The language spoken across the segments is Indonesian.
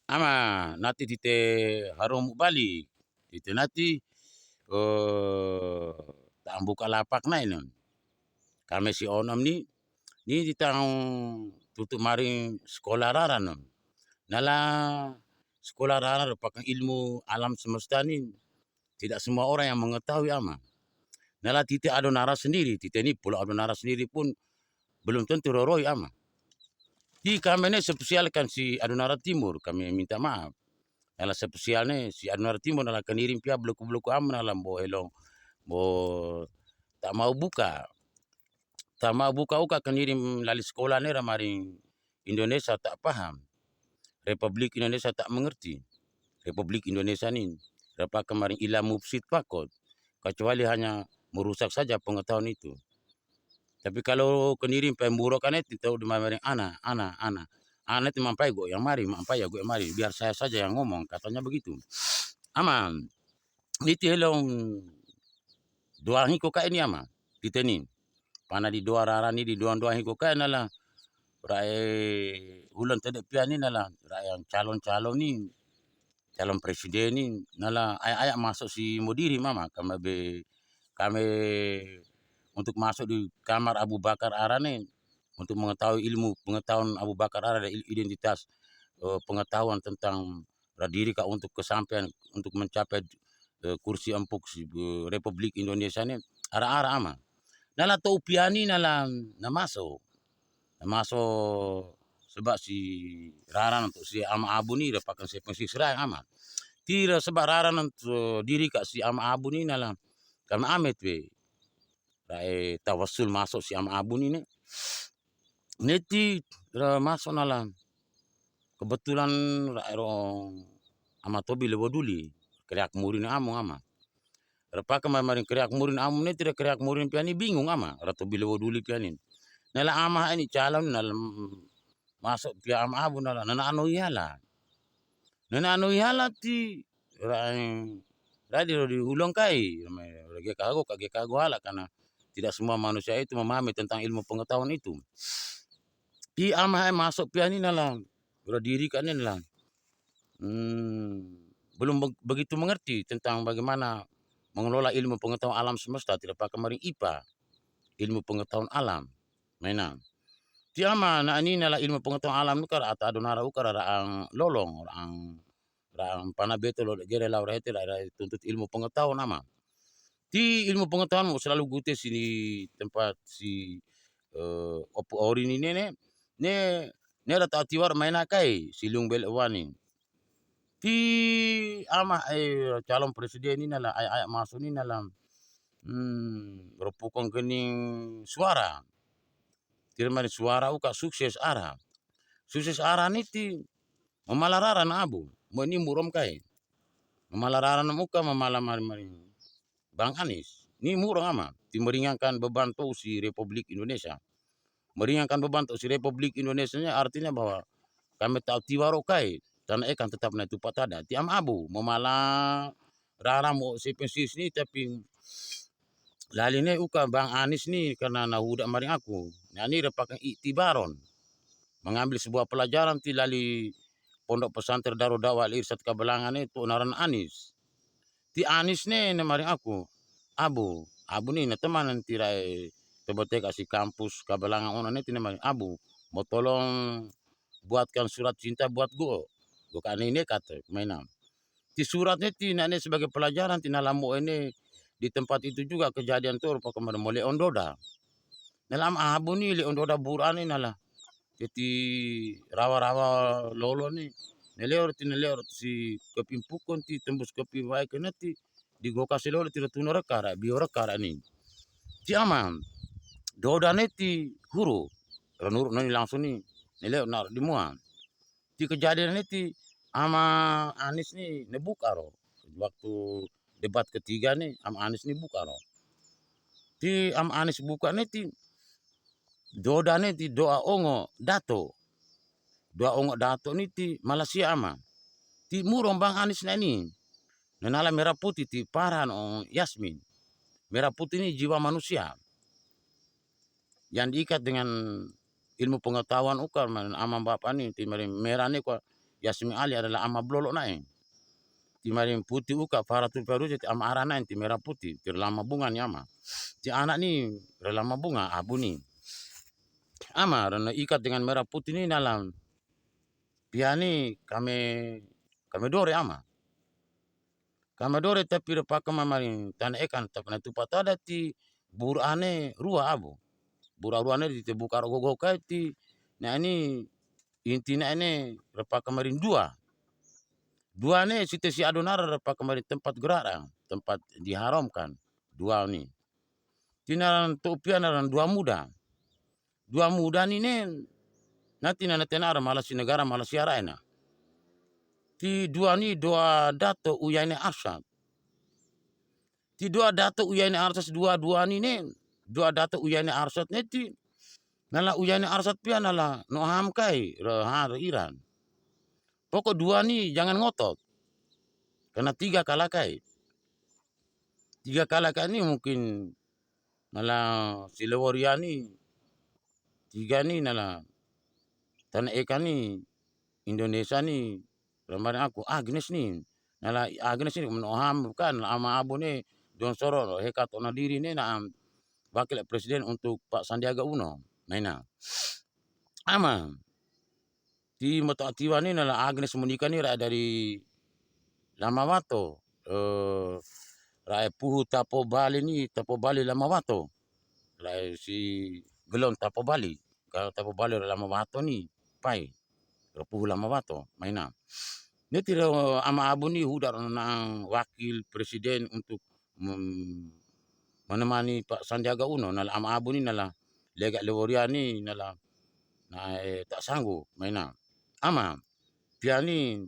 ama nati tite harum bali ite nati taang Bukalapak na ino. Kami si onom ni ditang tutu maring sekolah rara no. Nala sekolah rara merupakan ilmu alam semesta ni tidak semua orang yang mengetahui ama. Nala tite Adonara sendiri, tite ni Pulau Adonara sendiri pun belum tentu roroi ama. Di kami ini spesialkan si Adonara Timur, kami minta maaf. Nala spesialnya si Adonara Timur nala kenirim pia bloku-bloku am nalam bo elong bo tak mau buka. Tak mau buka uka kenirim lali sekolah ni maring Indonesia tak paham. Republik Indonesia tak mengerti. Republik Indonesia ni dapat kemarin ilah mufsid pakot. Kecuali hanya merusak saja pengetahuan itu. Tapi kalau kenirim pemburukan itu tahu di maring ana. Ana itu mampai go yang mari, mampai ya go yang mari. Biar saya saja yang ngomong, katanya begitu. Aman. Itu helong doa hiko ka ini ama. Kita ni. Pana di doa rara ni di doa hiko ka nala. Rae ulan tadi pian ni nala. Rae yang calon-calon ni. Calon presiden ni nala ayak masuk si Modiri mama. Kami untuk masuk di kamar Abu Bakar Ara nih untuk mengetahui ilmu pengetahuan Abu Bakar Ara dan identitas pengetahuan tentang diri kak untuk kesampaian untuk mencapai kursi empuk Republik Indonesia ini ara-ara ama. Nala tau piani nala masuk sebab si raran untuk si ama abu ni dapatkan si serai ama. Tira sebab raran untuk diri kak si ama abu ni nala karena amet we. Rae tawasul masuk si ama abu ni neti masuk nala kebetulan rae rong ama tobi lebo duli kriak murin amu ama rapa kemarin kriak murin amu ne tidak kriak murin piani bingung ama rato lebo duli pianin nala ama ini calon nala masuk pia ama abu nala nana anu ihala ti rae di ulong kai kage kago hala karena tidak semua manusia itu memahami tentang ilmu pengetahuan itu. Di ama masuk piani nala diri kan nala belum begitu mengerti tentang bagaimana mengelola ilmu pengetahuan alam semesta tidak pakai kemarin IPA ilmu pengetahuan alam mainan ti ama na ini nala ilmu pengetahuan alam nukar atau adonara ukar raang lolong raang panabeto lo gere laura itu tuntut ilmu pengetahuan ama ti ilmu pengetahuan selalu gute sini tempat si opu ori ni ne rata tiwar maina kai silung bel wani ti ama calon presiden ini nala ayak masuk ni nala berpukong kening suara tirmani suara uka sukses ara niti memalararan abu meni murom kai memalararan muka memala mari Bang Anies ni murang ama ti meringankan beban to si Republik Indonesia meringankan beban to si Republik Indonesia artinya bahwa kami tahu tiwaro kai tanah kan tetap na tupat ada ti am abu memala rara mo si pensis ni tapi lali ne uka Bang Anies ni karena nahuda maring aku nah ni repakan iktibaron mengambil sebuah pelajaran ti lali pondok pesantren Darul Dawah Irsat Kabelangan itu naran Anies ti Anies ne maring aku abu ni na teman nanti rai tebote kasih kampus Kabelangan ona neti maring abu mau tolong buatkan surat cinta buat gue kan ini kata mainan ti surat neti nane sebagai pelajaran ti nalamu ini di tempat itu juga kejadian tuh kemarin mau Leon Doda dalam abu ni Leon Doda burane nala jadi rawa-rawa lolo ni neleor si kepimpukon ti tembus kepi wae kena ti di gokasi lolo ti tunu rekara bio rekara ni ti aman Doda neti huru ranur nani langsung ni neleor nar di muan ti kejadian neti ama Anies ni nebuka ro waktu debat ketiga nih am Anies ni buka ro ti am Anies buka neti Doda neti doa ongo dato niti Malaysia ama ti murong Bang Anies na ini nenala merah putih ti paran Yasmin merah putih ini jiwa manusia yang diikat dengan ilmu pengetahuan ukar ama bapak ni ti merah ni kok Yasmin Ali adalah ama blolo nae. Ti maring putih uka Faratul Feruzi ti ama arana ti merah putih ti lama bunga ni ama. Ti anak ni lama bunga abu ni. Ama rena ikat dengan merah putih ni dalam piani kame dore ama. Kame dore tapi repaka mamaring tanah ekan tapi na tupa tada ti buru ane rua abu. Buru rua ane di buka rogo kai ti na ini intina ene repaka maring dua. Dua ne site si adonara repaka maring tempat gerarang, tempat diharamkan. Dua ni. Tinaran to pianaran dua muda. Dua muda ni ne nanti nana tenara malah si negara malah siara ena. Ti dua ni dua dato uyane arsat. Ti dua dato uyane arsat dua ni ne. Dua dato uyane arsat ne ti nala uyane arsat pia nala no ham kai re Iran. Pokok dua ni jangan ngotot. Karena tiga kalakai. Tiga kalakai ni mungkin nala si Leworia ni tiga ni nala tanah eka ni Indonesia ni kemarin aku Agnes ni nala Agnes ni menoham kan ama abu ni John Soro hekat ona diri ni na wakil presiden untuk Pak Sandiaga Uno naina ama ti moto atiwa ni nala Agnes menikah ni dari Lamawato rae puhu tapo Bali ni tapo Bali Lamawato rae si gelon tapo Bali kalau tapo Bali Lamawato ni pai puhu Lamawato maina ini tidak ama abu ni hudar nang wakil presiden untuk menemani Pak Sandiaga Uno nala ama abu ni nala lega Leworia ni nala na tak sanggup maina ama pia ni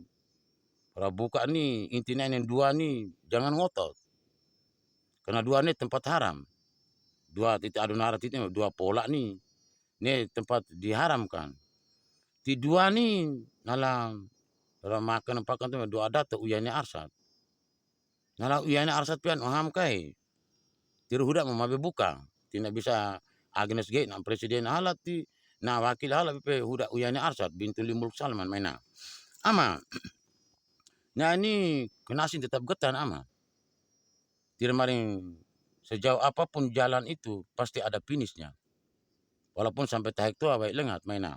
buka ni intinya yang dua ni jangan ngotot karena dua ni tempat haram dua titik adonara titik dua pola ni tempat diharamkan ti dua ni nala makan pakan tu dua dato uyane arsat nala uyane arsat pian oham kai tiru huda mamabe buka tidak bisa Agnes G na presiden halat ti na wakil halat pe huda uyane arsat bintu Limulk Salman maina ama nah ini kenasin tetap getan ama tidak maring sejauh apapun jalan itu pasti ada finishnya walaupun sampai tahek tua baik lengat maina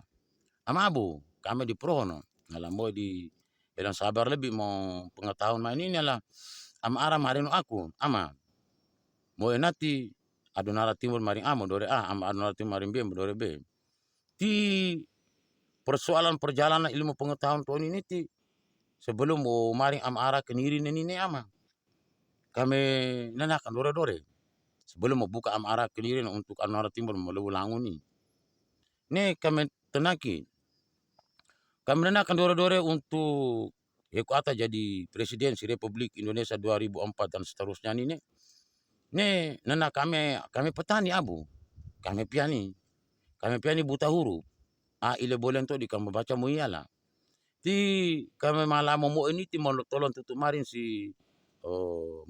ama abu kami di Prohono ngalam boy di dan sabar lebih mau pengetahuan main ini lah ama ara marino aku ama mau nanti adonara timur maring amo dore ama adonara timur maring b dore b ti persoalan perjalanan ilmu pengetahuan tuan ini ti sebelum mau maring ama ara keniri ini ama kami nenakan dore sebelum mau buka ama ara keniri untuk adonara timur mau langu ni kami tenaki kami nenakan dore untuk Eko Atta jadi presiden si Republik Indonesia 2004 dan seterusnya ini nena kami petani abu kami piani buta huruf ile boleh to di kami baca mo iyalah ti kami malah momo ini ti mau tolong tutup marin si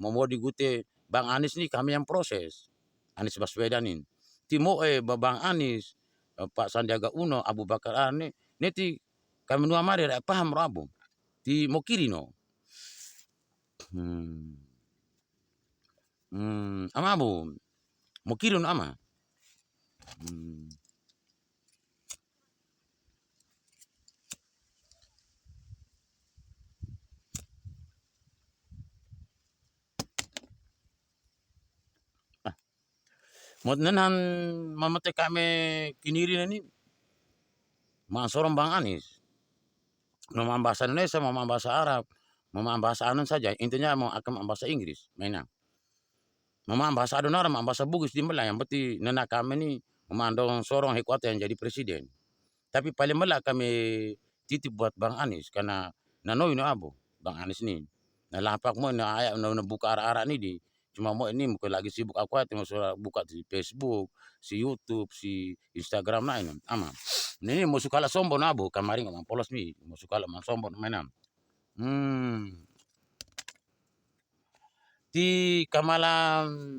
momo di gute Bang Anies ni kami yang proses Anies Baswedan ini ti mo Bang Anies Pak Sandiaga Uno Abu Bakar Ane ti kami nua mari paham rabu ti mo kiri no ama abu mo kiri no ama mo nenan mamate kami kiniri ni sorong Bang Anies mau bahasa Indonesia mau bahasa Arab mau bahasa anon saja intinya mau akan bahasa Inggris mainan mama bahasa adonara mau bahasa Bugis di Mela yang berarti nenek kami ni memandang sorong Eko Atta yang jadi presiden tapi paling Mela kami titip buat Bang Anies karena nanoi no abu Bang Anies ni nah lapak mo na ayak na buka arah-arah ni di cuma mo ini mungkin lagi sibuk aku aja mau buka di Facebook si YouTube si Instagram lain ama ini mau suka lah sombong abu kemarin ngomong polos mi mau suka lah sombong mainan ti kamalam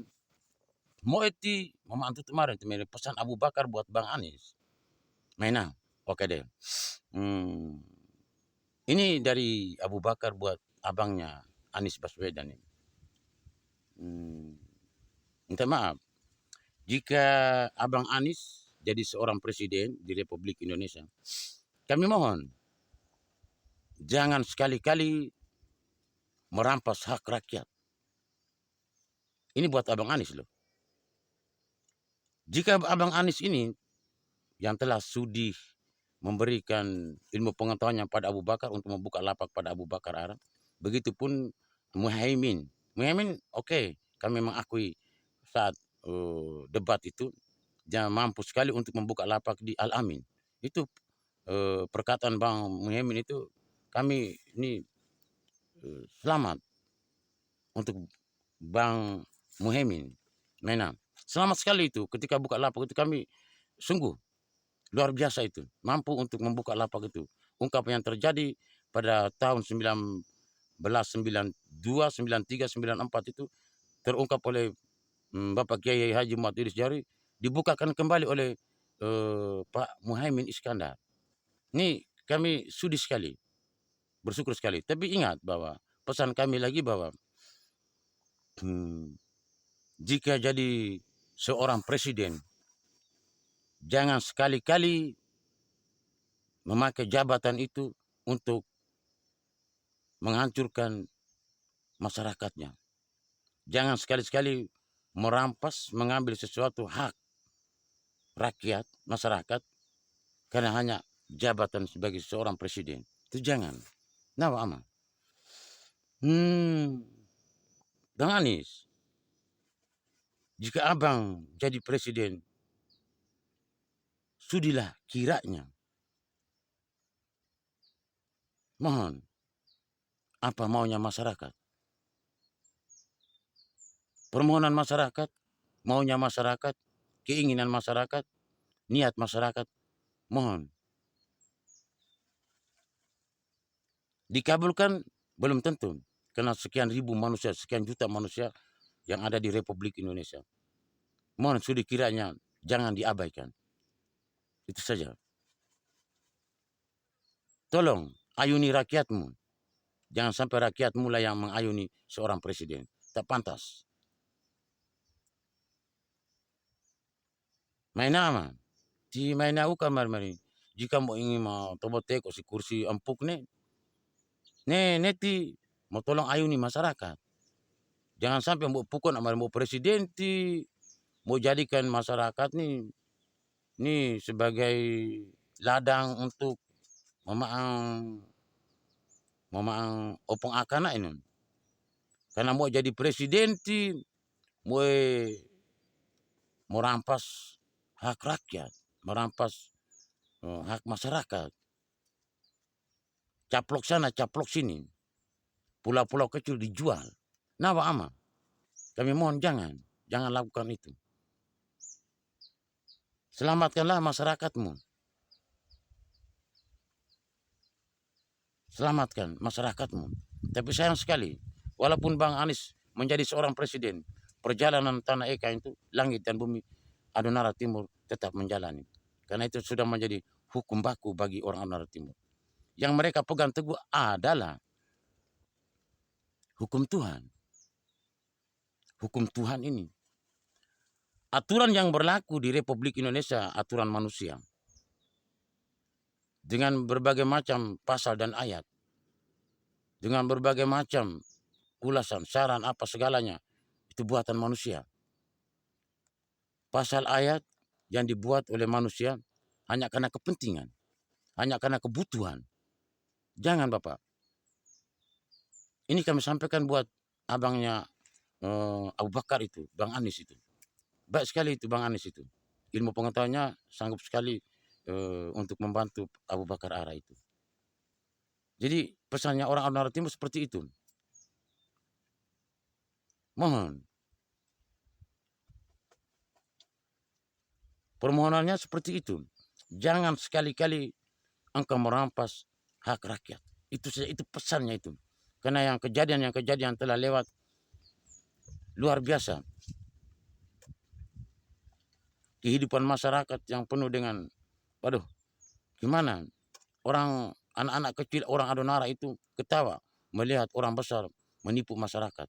mo eti mama antu kemarin pesan Abu Bakar buat Bang Anies mainan oke deh Ini dari Abu Bakar buat abangnya Anies Baswedan ini. Minta maaf, jika Abang Anies jadi seorang presiden di Republik Indonesia, kami mohon jangan sekali-kali merampas hak rakyat. Ini buat Abang Anies loh. Jika Abang Anies ini yang telah sudi memberikan ilmu pengetahuannya pada Abu Bakar untuk membuka lapak pada Abu Bakar Arab, begitupun Muhaimin. Muhaimin oke, kami mengakui saat debat itu dia mampu sekali untuk membuka lapak di Al-Amin. Itu perkataan Bang Muhaimin itu kami ini selamat untuk Bang Muhaimin. Memang selamat sekali itu ketika buka lapak itu, kami sungguh luar biasa itu, mampu untuk membuka lapak itu. Ungkapan yang terjadi pada tahun 1992, 93, 94 itu terungkap oleh Bapak Kiai Haji Muhammad Idris Jari, dibukakan kembali oleh Pak Muhaimin Iskandar. Ini kami sudi sekali, bersyukur sekali. Tapi ingat bahwa pesan kami lagi bahwa jika jadi seorang presiden, jangan sekali-kali memakai jabatan itu untuk menghancurkan masyarakatnya. Jangan sekali-sekali merampas, mengambil sesuatu hak rakyat, masyarakat, karena hanya jabatan sebagai seorang presiden. Itu jangan. Nah, aman. Bang Anies, jika abang jadi presiden, sudilah kiranya. Mohon, apa maunya masyarakat? Permohonan masyarakat, maunya masyarakat, keinginan masyarakat, niat masyarakat, mohon. Dikabulkan belum tentu, karena sekian ribu manusia, sekian juta manusia yang ada di Republik Indonesia. Mohon sudi kiranya jangan diabaikan. Itu saja. Tolong ayuni rakyatmu. Jangan sampai rakyatmu lah yang mengayuni seorang presiden. Tak pantas. Maina ama. Ti maina uka mari. Jika mau ingin mau tobotek o si kursi empuk ne neti mau tolong ayuni masyarakat. Jangan sampai mau pukul amar mau presiden ti mau jadikan masyarakat nih sebagai ladang untuk memaang opong akana ini. Karena mau jadi presiden ti mau rampas hak rakyat, merampas hak masyarakat. Caplok sana, caplok sini. Pulau-pulau kecil dijual. Nawa ama. Kami mohon jangan lakukan itu. Selamatkanlah masyarakat,mu. Selamatkan masyarakat,mu. Tapi sayang sekali, walaupun Bang Anies menjadi seorang presiden, perjalanan tanah Eka itu, langit dan bumi, Adonara Timur tetap menjalani. Karena itu sudah menjadi hukum baku bagi orang Adonara Timur. Yang mereka pegang teguh adalah hukum Tuhan. Hukum Tuhan ini. Aturan yang berlaku di Republik Indonesia, aturan manusia. Dengan berbagai macam pasal dan ayat. Dengan berbagai macam ulasan, saran, apa segalanya. Itu buatan manusia. Pasal ayat yang dibuat oleh manusia hanya karena kepentingan. Hanya karena kebutuhan. Jangan Bapak. Ini kami sampaikan buat abangnya Abu Bakar itu, Bang Anies itu. Baik sekali itu Bang Anies itu. Ilmu pengetahuannya sanggup sekali untuk membantu Abu Bakar Ara itu. Jadi pesannya orang Adonara Timur seperti itu. Mohon. Permohonannya seperti itu. Jangan sekali-kali engkau merampas hak rakyat. Itu saja, itu pesannya itu. Karena yang kejadian telah lewat luar biasa. Kehidupan masyarakat yang penuh dengan, waduh, gimana? Orang anak-anak kecil orang Adonara itu ketawa melihat orang besar menipu masyarakat.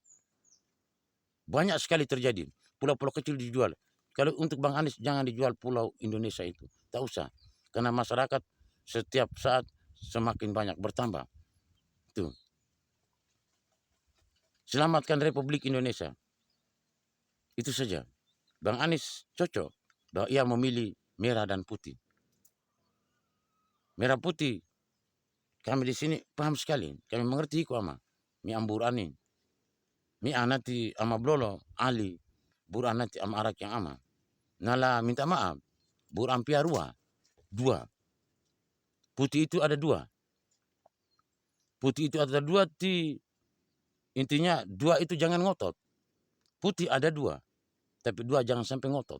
Banyak sekali terjadi. Pulau-pulau kecil dijual. Kalau untuk Bang Anies jangan dijual pulau Indonesia itu. Tak usah. Karena masyarakat setiap saat semakin banyak bertambah. Tuh. Selamatkan Republik Indonesia. Itu saja. Bang Anies cocok bahwa ia memilih merah dan putih. Merah putih. Kami di sini paham sekali. Kami mengerti kok ama. Mi ambur ani. Mi anati ama blolo ali. Bur anati ama arak yang ama. Nala minta maaf. Bur ampia rua. Dua. Putih itu ada dua. Putih itu ada dua. Intinya dua itu jangan ngotot. Putih ada dua. Tapi dua jangan sampai ngotot.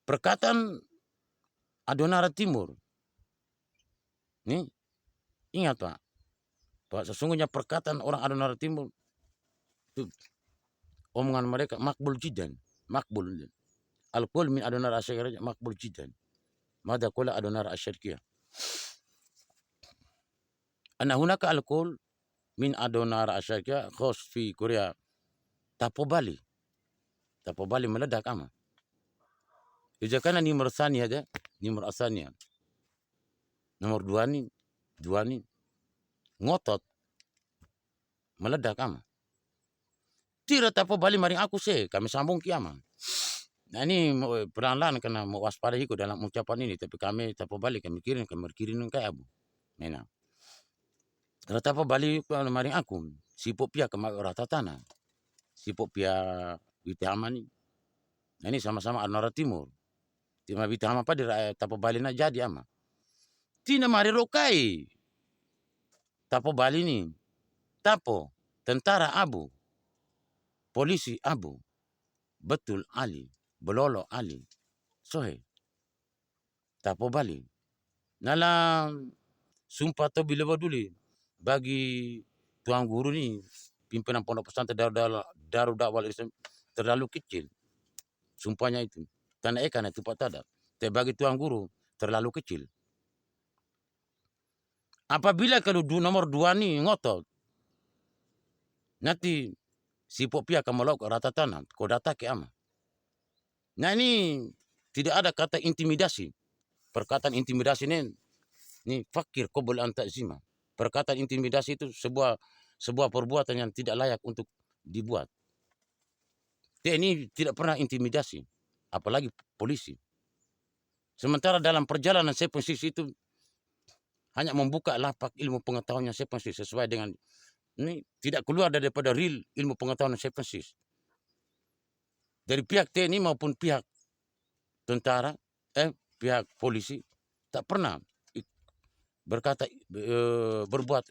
Perkataan Adonara Timur. Nih, ingat Pak. Bahwa sesungguhnya perkataan orang Adonara Timur. Itu omongan mereka makbul jidan. Makbul. Al-Qul min Adonara Asyariyah makbul jidan. Mada kula Adonara Asyariyah. Ana hunaka al-Qul min Adonara Asyariyah khos fi Korea. Tapo Bali. Tapo Bali meledak ama. Ija kana nimor thaniya ada. Nimor asaniya. Nomor dua nih ngotot meledak ama. Tira tapo Bali maring aku kami sambung kiaman. Nah ini pelan-pelan karena mau waspada ikut dalam ucapan ini. Tapi kami tapo Bali kami kirim kayak abu. Nah, kalau tapo Bali maring aku. Sipok pia kemak rata tanah. Sipok pia Witama nih. Nah ini sama-sama Adonara Timur. Tima Witama apa di tapo Bali na jadi ama. Tina mari rokai. Tapo Bali nih. Tapo tentara abu. Polisi abu. Betul Ali. Belolo Ali. Sohe. Tapo Bali. Nala sumpah to bila dulu bagi tuan guru nih pimpinan pondok pesantren Darul Dakwah Islam terlalu kecil. Sumpahnya itu. Tanah ikan itu Pak Tada. Tapi bagi tuan guru terlalu kecil. Apabila kalau nomor dua nih ngotot. Nanti si Popia akan melakukan rata tanah. Kau data ke ama. Nah ini tidak ada kata intimidasi. Perkataan intimidasi ini fakir qobul an ta'zima. Perkataan intimidasi itu sebuah perbuatan yang tidak layak untuk dibuat. TNI tidak pernah intimidasi, apalagi polisi. Sementara dalam perjalanan saya posisi itu hanya membuka lapak ilmu pengetahuannya saya posisi sesuai dengan ini tidak keluar daripada real ilmu pengetahuan saya posisi. Dari pihak TNI maupun pihak tentara, pihak polisi tak pernah berkata berbuat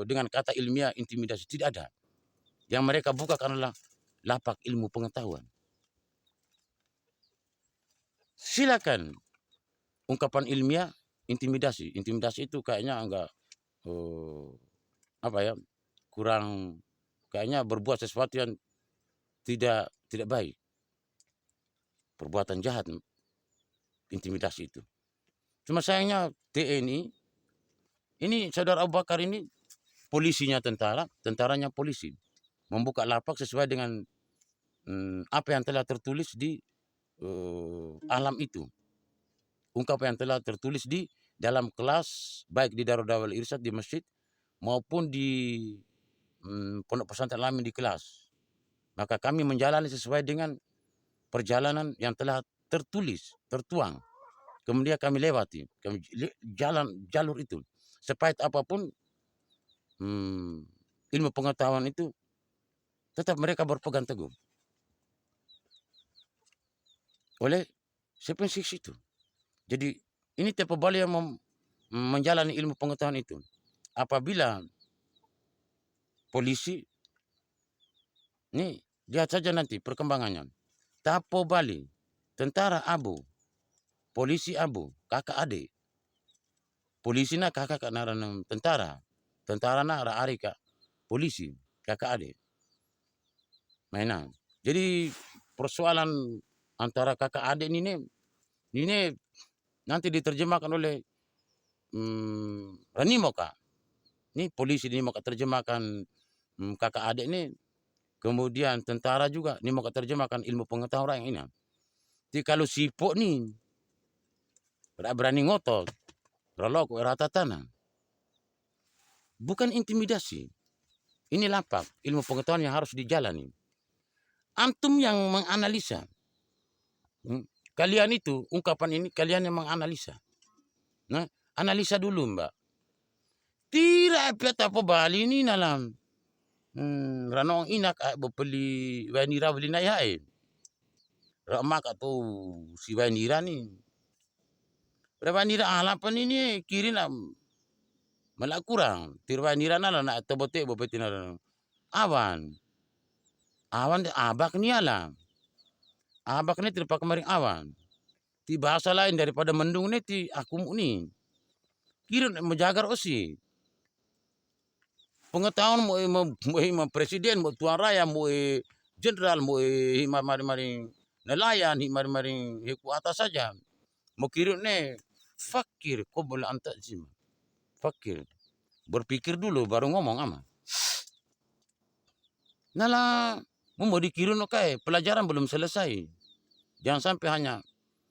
dengan kata ilmiah intimidasi, tidak ada. Yang mereka buka adalah lapak ilmu pengetahuan. Silakan ungkapan ilmiah intimidasi. Intimidasi itu kayaknya enggak kurang kayaknya berbuat sesuatu yang tidak baik. Perbuatan jahat intimidasi itu. Cuma sayangnya TNI ini saudara Abu Bakar ini polisinya tentara, tentaranya polisi. Membuka lapak sesuai dengan apa yang telah tertulis di alam itu. Ungkapan yang telah tertulis di dalam kelas, baik di Darul Dakwah Irsyad di masjid, maupun di pondok pesantren lain di kelas. Maka kami menjalani sesuai dengan perjalanan yang telah tertulis, tertuang. Kemudian kami lewati, kami jalan jalur itu. Sepahit apapun ilmu pengetahuan itu tetap mereka berpegang teguh. Oleh spesifik itu. Jadi ini Tapo Bali yang menjalani ilmu pengetahuan itu. Apabila polisi, nih lihat saja nanti perkembangannya. Tapo Bali, tentara abu, polisi abu, kakak adik. Polisi na kakak naran tentara. Tentara na ara arika polisi, kakak adik. Mainan. Jadi persoalan antara kakak adik ini nanti diterjemahkan oleh Ranimoka. Ini polisi ini mau terjemahkan kakak adik ini, kemudian tentara juga ini mau terjemahkan ilmu pengetahuan yang ini. Jadi kalau sipok nih berani ngotot, ralok rata tanah, bukan intimidasi. Ini lapak ilmu pengetahuan yang harus dijalani. Antum yang menganalisa. Kalian itu ungkapan ini kalian yang menganalisa. Nah, analisa dulu Mbak. Tidak apa Bali ini dalam ranong inak beli wanira beli nayain. Ramak atau si wanira nih. Wanira halapan ini kirin malah kurang. Tirwanira nala na tobote bopeti nala. Awan. Awan abak ni alam. Abak ni terpak kemarin awan. Ti bahasa lain daripada mendung ni ti aku ni. Kirin menjagar osi. Pengetahuan mau presiden, mau tuan raya, mau jenderal, mau mari-mari nelayan, mari-mari heku atas saja. Mau kirim ne fakir, kau boleh antak sih. Fakir. Berpikir dulu baru ngomong ama. Nala mau dikirim oke, pelajaran belum selesai. Jangan sampai hanya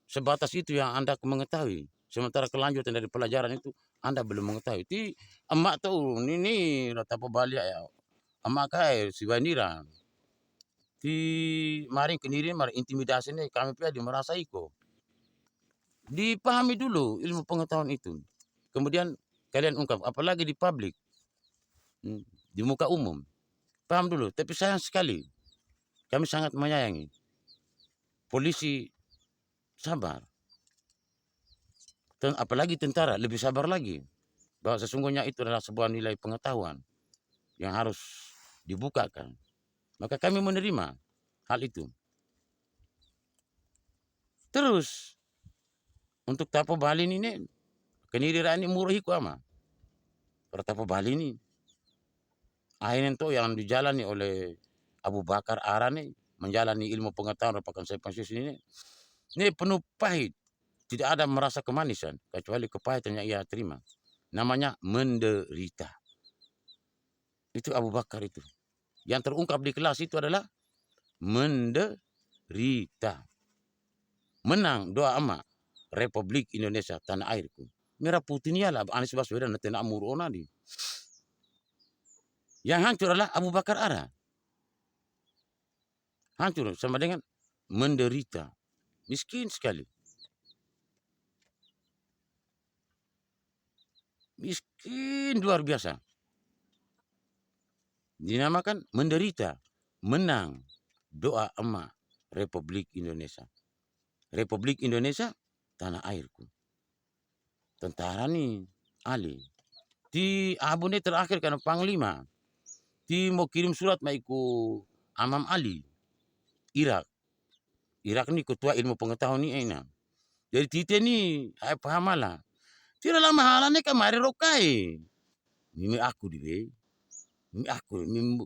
sebatas itu yang Anda mengetahui. Sementara kelanjutan dari pelajaran itu Anda belum mengetahui. Ti emak tuh ini rata pebalik ya. Emak kai si Wanira. Ti mari kendiri mari intimidasi ini kami pihak merasa iko. Dipahami dulu ilmu pengetahuan itu. Kemudian kalian ungkap, apalagi di publik, di muka umum. Paham dulu, tapi sayang sekali. Kami sangat menyayangi. Polisi sabar. Apalagi tentara lebih sabar lagi. Bahwa sesungguhnya itu adalah sebuah nilai pengetahuan yang harus dibukakan. Maka kami menerima hal itu. Terus untuk Tapo Bali ini keniriran ini murah iku ama. Para Tapo Bali ini akhirnya itu yang dijalani oleh Abu Bakar Ara nih menjalani ilmu pengetahuan merupakan spesies ini penuh pahit. Tidak ada merasa kemanisan kecuali kepahitan yang ia terima. Namanya menderita. Itu Abu Bakar itu. Yang terungkap di kelas itu adalah menderita. Menang doa ama Republik Indonesia tanah airku. Merah putih ni lah Anies Baswedan nanti nak murona di. Yang hancur adalah Abu Bakar Ara. Hancur sama dengan menderita. Miskin sekali. Miskin luar biasa. Dinamakan menderita. Menang doa emak Republik Indonesia. Republik Indonesia tanah airku. Tentara nih Ali. Di Abu ini terakhir kan Panglima. Di mau kirim surat maiku Amam Ali. Irak. Irak ni ketua ilmu pengetahuan ni enak. Jadi tite ni paham lah. Tidak lama halannya kemari rokai. Mimi aku di be. Mimi aku mimi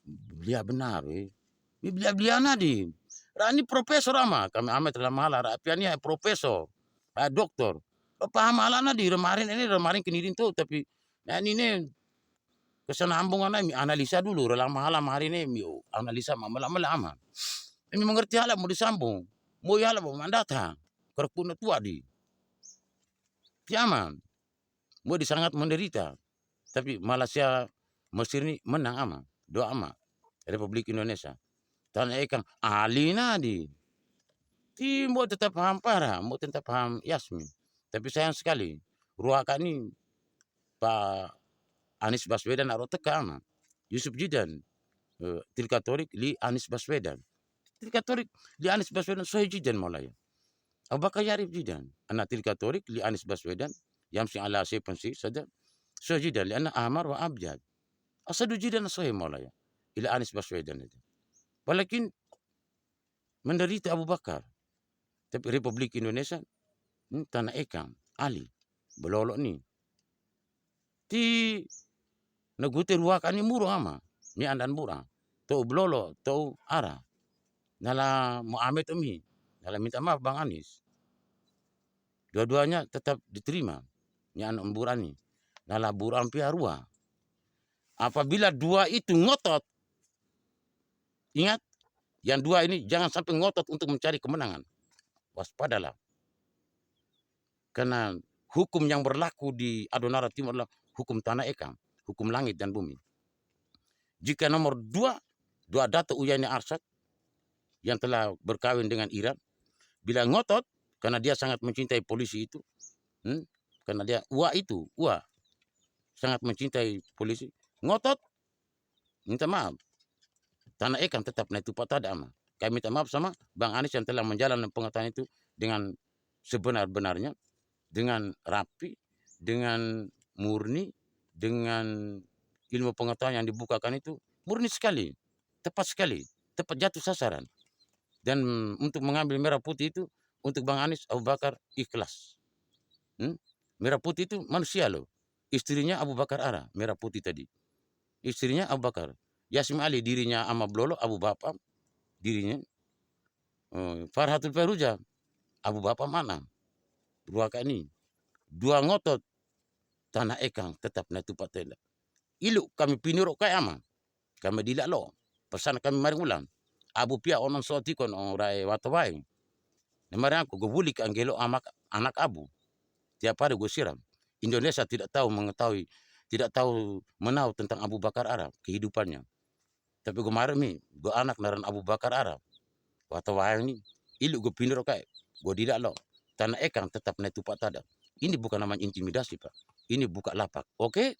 belia benar we. Mimi belia nadi. Rani profesor ama kami amat dalam malah rapiannya profesor. Doktor. Paham ala nadi remarin kenirin tuh tapi nah ini kesenambungan mi analisa dulu dalam malam hari ini mi analisa malam ama. Ini mengerti hal mau disambung. Mau ya mau mandata. Kerpuna tua di. Tiaman. Mau disangat menderita. Tapi Malaysia Mesir ini menang ama. Doa ama. Republik Indonesia. Tanah ikan ahli nadi. Ti mau tetap paham parah. Mau tetap paham Yasmin. Tapi sayang sekali. Ruakan ini Pak Anies Baswedan atau teka ama. Yusuf Jidan. Tilkatorik li Anies Baswedan. Tilkatorik li Anies Baswedan sohi Jidan mulai. Abu Bakar Yarib Jidan. Anak Tilkatorik li Anies Baswedan. Yamsi ala sepensi saja. Sohi Jidan li anak Ahmar wa Abjad. Asadu Jidan sohi mulai. Ila Anies Baswedan itu. Walakin menderita Abu Bakar. Tapi Republik Indonesia tanah ikan Ali belolok ni. Ti negute ruakan ni murah ama. Ni andan murah. Tau belolok, tau arah. Nala Muhammad Umi. Nala minta maaf Bang Anies. Dua-duanya tetap diterima. ni anak burani. Nala buram pia rua. Apabila dua itu ngotot, ingat, yang dua ini jangan sampai ngotot untuk mencari kemenangan. Waspadalah. Karena hukum yang berlaku di Adonara Timur adalah hukum tanah ekang, hukum langit dan bumi. Jika nomor dua Dato' Uyani Arsad yang telah berkawin dengan Iran, bila ngotot karena dia sangat mencintai polisi itu, karena dia Ua sangat mencintai polisi, ngotot, minta maaf. Tanah ekang tetap naik tupat tada ama. Kami minta maaf sama Bang Anies yang telah menjalankan pengetahuan itu dengan sebenar-benarnya, dengan rapi, dengan murni, dengan ilmu pengetahuan yang dibukakan itu murni sekali, tepat jatuh sasaran. Dan untuk mengambil merah putih itu untuk Bang Anies Abu Bakar ikhlas. Merah putih itu manusia loh. Istrinya Abu Bakar Ara, merah putih tadi. Istrinya Abu Bakar. Yasim Ali dirinya ama Blolo, Abu Bapa dirinya. Farhatul Feruja, Abu Bapa mana? Dua ini. Dua ngotot tanah ekang tetap na tupat tela. Ilu kami pinurok kay ama. Kami dila lo. Pesan kami mari ulang. Abu pia onon soti kon rai watawai. Namari aku gobulik anggelo anak abu. Tiap hari gue siram. Indonesia tidak tahu menahu tentang Abu Bakar Arab, kehidupannya. Tapi kemarin nih, gue anak naran Abu Bakar Arab. Watawai ini, ilu gue pinur kayak, gue tidak lo. Tanah ekang tetap naik tupak tada. Ini bukan namanya intimidasi, Pak. Ini buka lapak. Oke?